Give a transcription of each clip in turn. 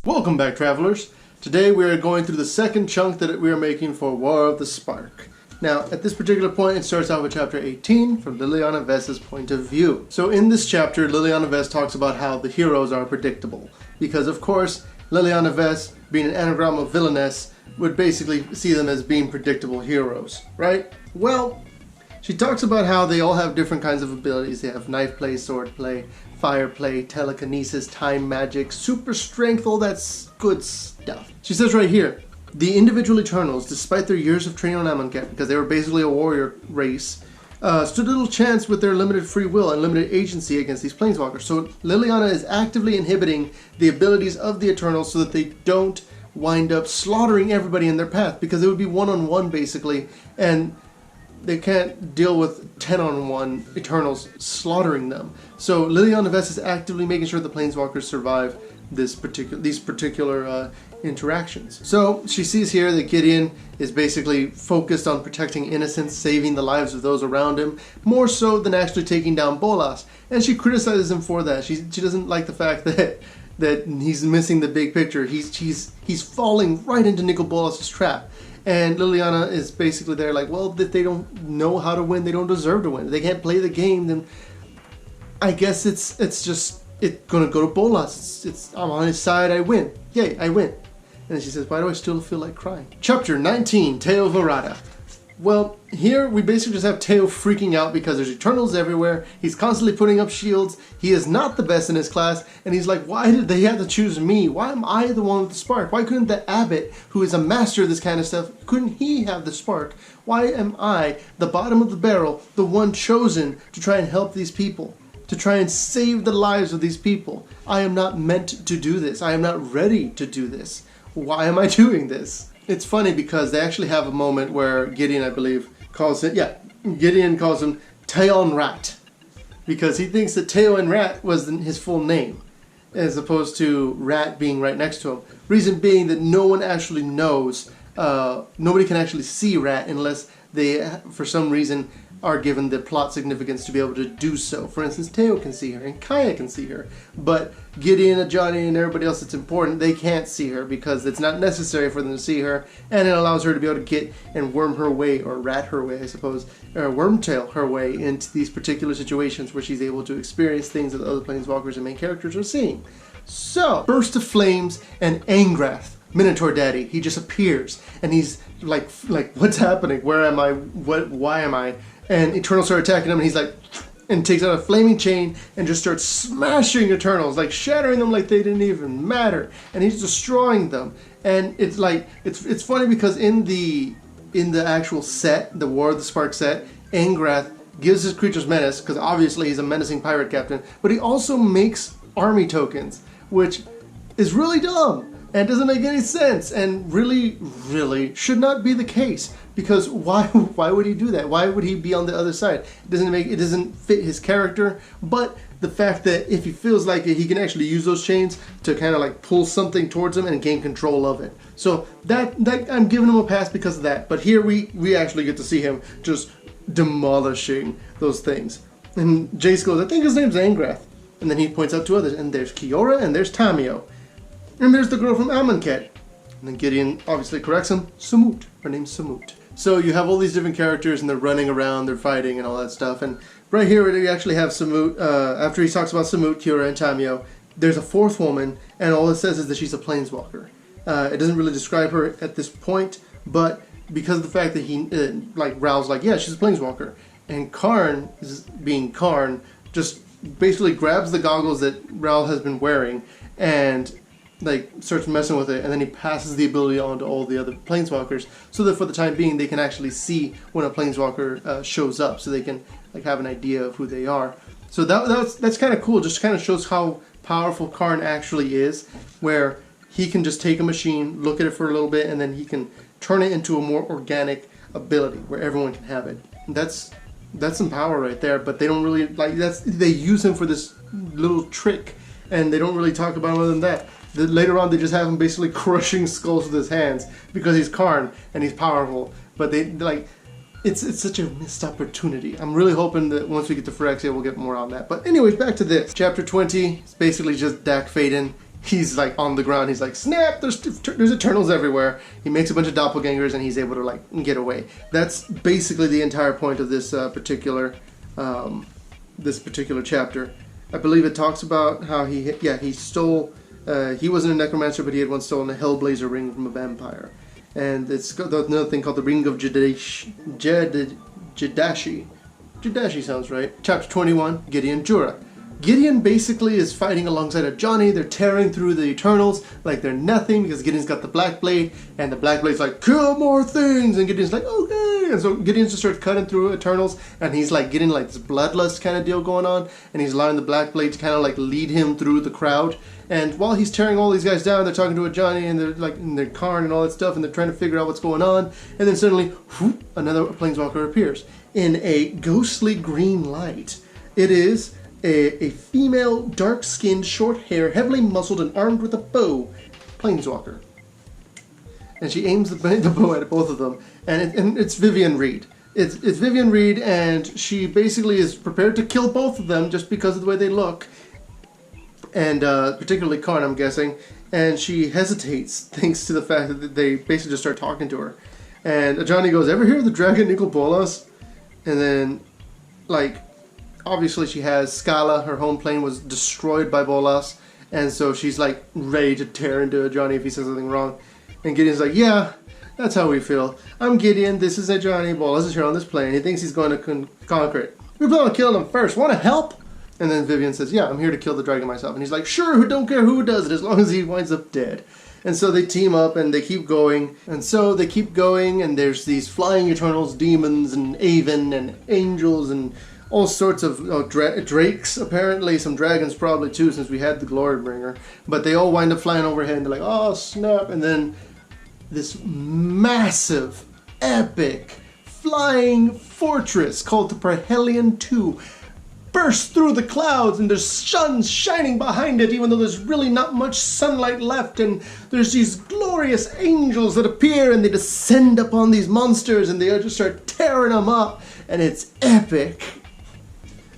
Welcome back, travelers. Today we are going through the second chunk that we are making for War of the Spark. Now, at this particular point, it starts out with chapter 18 from Liliana Vess's point of view. So in this chapter, Liliana Vess talks about how the heroes are predictable. Because, of course, Liliana Vess, being an anagram of villainess, would basically see them as being predictable heroes, right? Well, she talks about how they all have different kinds of abilities. They have knife play, sword play, fire play, telekinesis, time magic, super strength, all that good stuff. She says right here, the individual Eternals, despite their years of training on Amonkhet, because they were basically a warrior race, stood little chance with their limited free will and limited agency against these Planeswalkers. So Liliana is actively inhibiting the abilities of the Eternals so that they don't wind up slaughtering everybody in their path, because it would be one-on-one basically, and they can't deal with 10-on-1 Eternals slaughtering them. So Liliana Vess is actively making sure the Planeswalkers survive these particular interactions. So she sees here that Gideon is basically focused on protecting innocents, saving the lives of those around him, more so than actually taking down Bolas. And she criticizes him for that. She doesn't like the fact that he's missing the big picture. He's falling right into Nicol Bolas' trap. And Liliana is basically there like, well, if they don't know how to win, they don't deserve to win. If they can't play the game, then I guess it's gonna go to Bolas. I'm on his side, I win. Yay, I win. And then she says, why do I still feel like crying? Chapter 19, Teo Varada. Well, here we basically just have Teo freaking out because there's Eternals everywhere. He's constantly putting up shields. He is not the best in his class. And he's like, why did they have to choose me? Why am I the one with the spark? Why couldn't the abbot, who is a master of this kind of stuff, couldn't he have the spark? Why am I, the bottom of the barrel, the one chosen to try and help these people? To try and save the lives of these people? I am not meant to do this. I am not ready to do this. Why am I doing this? It's funny because they actually have a moment where Gideon, I believe, Gideon calls him Teon Rat, because he thinks that Teon Rat was his full name, as opposed to Rat being right next to him. Reason being that no one actually knows, nobody can actually see Rat unless they, for some reason, are given the plot significance to be able to do so. For instance, Teo can see her and Kaya can see her, but Gideon and Johnny and everybody else that's important, they can't see her because it's not necessary for them to see her, and it allows her to be able to get and worm her way, or rat her way, I suppose, or wormtail her way into these particular situations where she's able to experience things that the other Planeswalkers and main characters are seeing. So, burst of flames and Angrath, Minotaur Daddy, he just appears and he's like what's happening? Where am I? Why am I? And Eternals start attacking him, and he's like, and takes out a flaming chain and just starts smashing Eternals, like shattering them like they didn't even matter. And he's destroying them. And it's like, it's funny because in the actual set, the War of the Spark set, Angrath gives his creatures menace, because obviously he's a menacing pirate captain, but he also makes army tokens, which is really dumb and doesn't make any sense, and really should not be the case. Because why would he do that? Why would he be on the other side? It doesn't fit his character. But the fact that if he feels like it, he can actually use those chains to kind of like pull something towards him and gain control of it. So that I'm giving him a pass because of that. But here we actually get to see him just demolishing those things. And Jace goes, I think his name's Angrath. And then he points out to others, and there's Kiora and there's Tamio. And there's the girl from Amonkhet. And then Gideon obviously corrects him, Samut. Her name's Samut. So you have all these different characters, and they're running around, they're fighting, and all that stuff. And right here, we actually have Samut. After he talks about Samut, Kiora, and Tamio, there's a fourth woman, and all it says is that she's a Planeswalker. It doesn't really describe her at this point, but because of the fact that he, Ral's like, yeah, she's a Planeswalker. And Karn, being Karn, just basically grabs the goggles that Ral has been wearing, and starts messing with it, and then he passes the ability on to all the other Planeswalkers, so that for the time being they can actually see when a Planeswalker shows up, so they can have an idea of who they are. So that's kind of cool. Just kind of shows how powerful Karn actually is, where he can just take a machine, look at it for a little bit, and then he can turn it into a more organic ability where everyone can have it. And that's some power right there. But they don't really they use him for this little trick, and they don't really talk about him other than that. Later on, they just have him basically crushing skulls with his hands because he's Karn and he's powerful. But it's such a missed opportunity. I'm really hoping that once we get to Phyrexia, we'll get more on that. But anyways, back to this. Chapter 20 is basically just Dak Faden he's like on the ground. He's like, snap! There's Eternals everywhere. He makes a bunch of doppelgangers, and he's able to like get away. That's basically the entire point of this particular chapter. I believe it talks about how he stole. He wasn't a necromancer, but he had once stolen a Hellblazer ring from a vampire, and it's got another thing called the Ring of Jadashi. Jadashi sounds right. Chapter 21, Gideon Jura. Gideon basically is fighting alongside of Johnny. They're tearing through the Eternals like they're nothing because Gideon's got the Black Blade, and the Black Blade's like, kill more things, and Gideon's like, okay. And so Gideon just starts cutting through Eternals, and he's like getting like this bloodlust kind of deal going on, and he's allowing the Black Blade to kind of like lead him through the crowd. And while he's tearing all these guys down, they're talking to a Johnny, and they're like in their car and all that stuff, and they're trying to figure out what's going on. And then suddenly, whoop, another Planeswalker appears in a ghostly green light. It is a female, dark-skinned, short hair, heavily muscled, and armed with a bow Planeswalker. And she aims the bow at both of them, and it's Vivian Reed. It's Vivian Reed, and she basically is prepared to kill both of them just because of the way they look. And particularly Karn, I'm guessing, and she hesitates thanks to the fact that they basically just start talking to her. And Johnny goes, ever hear of the dragon Nicol Bolas? And then, like, obviously she has Scala, her home plane was destroyed by Bolas, and so she's like ready to tear into Johnny if he says something wrong. And Gideon's like, yeah, that's how we feel. I'm Gideon, this is a Johnny, Bolas is here on this plane, he thinks he's going to conquer it. We plan on killing him first, want to help? And then Vivian says, yeah, I'm here to kill the dragon myself. And he's like, sure, who don't care who does it as long as he winds up dead. And so they team up and they keep going. And so they keep going, and there's these flying Eternals, demons, and Aven, and angels, and all sorts of drakes, apparently, some dragons probably too, since we had the Glorybringer. But they all wind up flying overhead, and they're like, oh, snap. And then this massive, epic, flying fortress called the Perhelion II bursts through the clouds, and there's sun shining behind it, even though there's really not much sunlight left, and there's these glorious angels that appear, and they descend upon these monsters, and they just start tearing them up, and it's epic,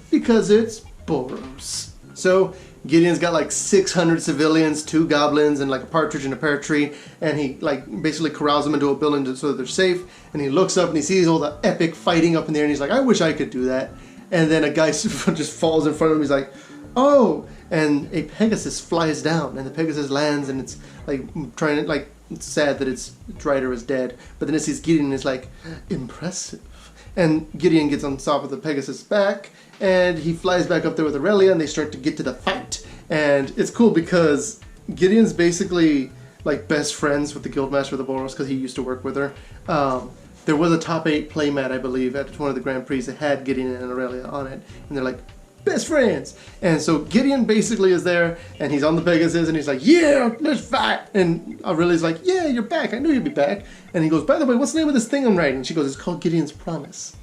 because it's Boros. So Gideon's got like 600 civilians, 2 goblins, and like a partridge in a pear tree, and he like basically corrals them into a building so that they're safe, and he looks up and he sees all the epic fighting up in there, and he's like, I wish I could do that. And then a guy just falls in front of him. He's like, oh! And a Pegasus flies down, and the Pegasus lands, and it's like trying to, like, it's sad that its rider is dead. But then it sees Gideon, and it's like, impressive. And Gideon gets on top of the Pegasus' back, and he flies back up there with Aurelia, and they start to get to the fight. And it's cool because Gideon's basically like best friends with the Guildmaster of the Boros because he used to work with her. There was a top 8 playmat, I believe, at one of the Grand Prix that had Gideon and Aurelia on it. And they're like, best friends! And so Gideon basically is there, and he's on the Pegasus, and he's like, yeah, let's fight! And Aurelia's like, yeah, you're back, I knew you'd be back. And he goes, by the way, what's the name of this thing I'm writing? And she goes, it's called Gideon's Promise.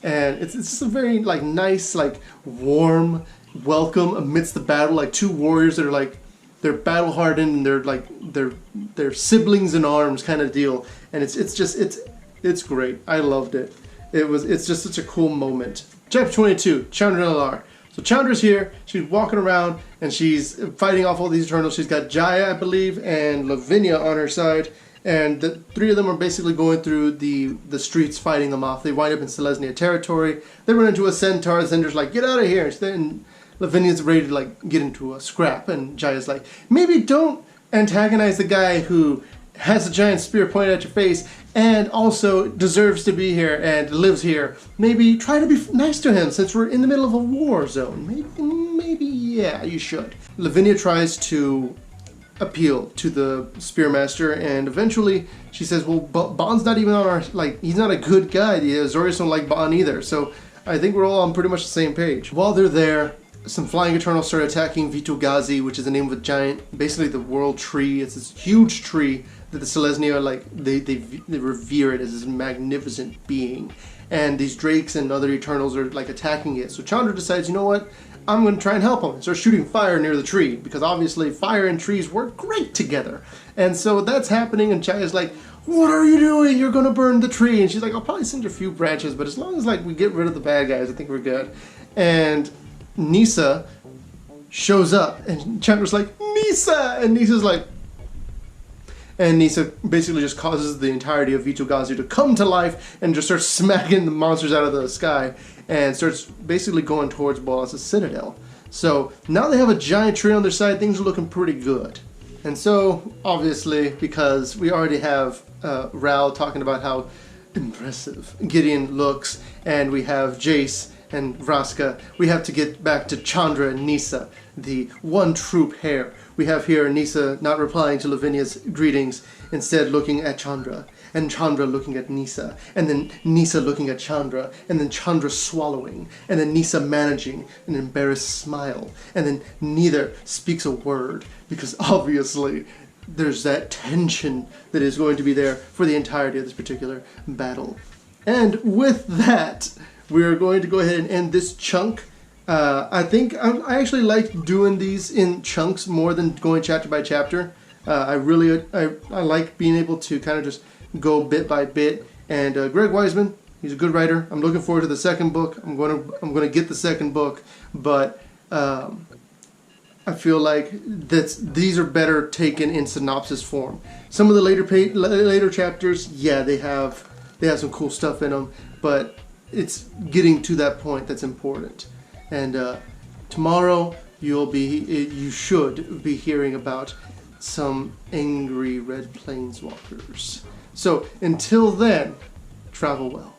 And it's just a very, like, nice, like, warm welcome amidst the battle, like 2 warriors that are like, they're battle hardened, and they're like, they're siblings in arms kind of deal. And it's great. I loved it. It's just such a cool moment. Chapter 22, Chandra and Alar. So Chandra's here, she's walking around, and she's fighting off all these Eternals. She's got Jaya, I believe, and Lavinia on her side, and the 3 of them are basically going through the streets fighting them off. They wind up in Selesnya territory. They run into a centaur. The centaur's like, get out of here. And Lavinia's ready to like get into a scrap, and Jaya's like, maybe don't antagonize the guy who has a giant spear pointed at your face and also deserves to be here and lives here. Maybe try to be nice to him since we're in the middle of a war zone. Maybe yeah, you should. Lavinia tries to appeal to the Spearmaster, and eventually she says, well, Bond's not even on our, like, he's not a good guy. The Azorius don't like Bond either, so I think we're all on pretty much the same page. While they're there, some flying Eternals start attacking Vitu-Ghazi, which is the name of a giant, basically the world tree. It's this huge tree that the Selesnya, like, they revere it as this magnificent being. And these drakes and other Eternals are, like, attacking it. So Chandra decides, you know what? I'm going to try and help him. And starts shooting fire near the tree, because obviously fire and trees work great together. And so that's happening, and Chaya's like, what are you doing? You're going to burn the tree. And she's like, I'll probably send you a few branches, but as long as, like, we get rid of the bad guys, I think we're good. And Nissa shows up, and Chandra's like, Nisa! And Nisa's like... And Nisa basically just causes the entirety of Vitu-Ghazi to come to life and just starts smacking the monsters out of the sky and starts basically going towards Bolas' citadel. So now they have a giant tree on their side, things are looking pretty good. And so, obviously, because we already have Ral talking about how impressive Gideon looks, and we have Jace and Vraska, we have to get back to Chandra and Nisa, the one true pair. We have here Nisa not replying to Lavinia's greetings, instead looking at Chandra, and Chandra looking at Nisa, and then Nisa looking at Chandra, and then Chandra swallowing, and then Nisa managing an embarrassed smile, and then neither speaks a word, because obviously there's that tension that is going to be there for the entirety of this particular battle. And with that, we're going to go ahead and end this chunk. I think I actually like doing these in chunks more than going chapter by chapter. I like being able to kind of just go bit by bit. And Greg Weisman, he's a good writer. I'm looking forward to the second book. I'm going to get the second book, but I feel like these are better taken in synopsis form. Some of the later chapters, yeah, they have some cool stuff in them, but it's getting to that point that's important. And tomorrow you should be hearing about some angry red planeswalkers. So until then, travel well.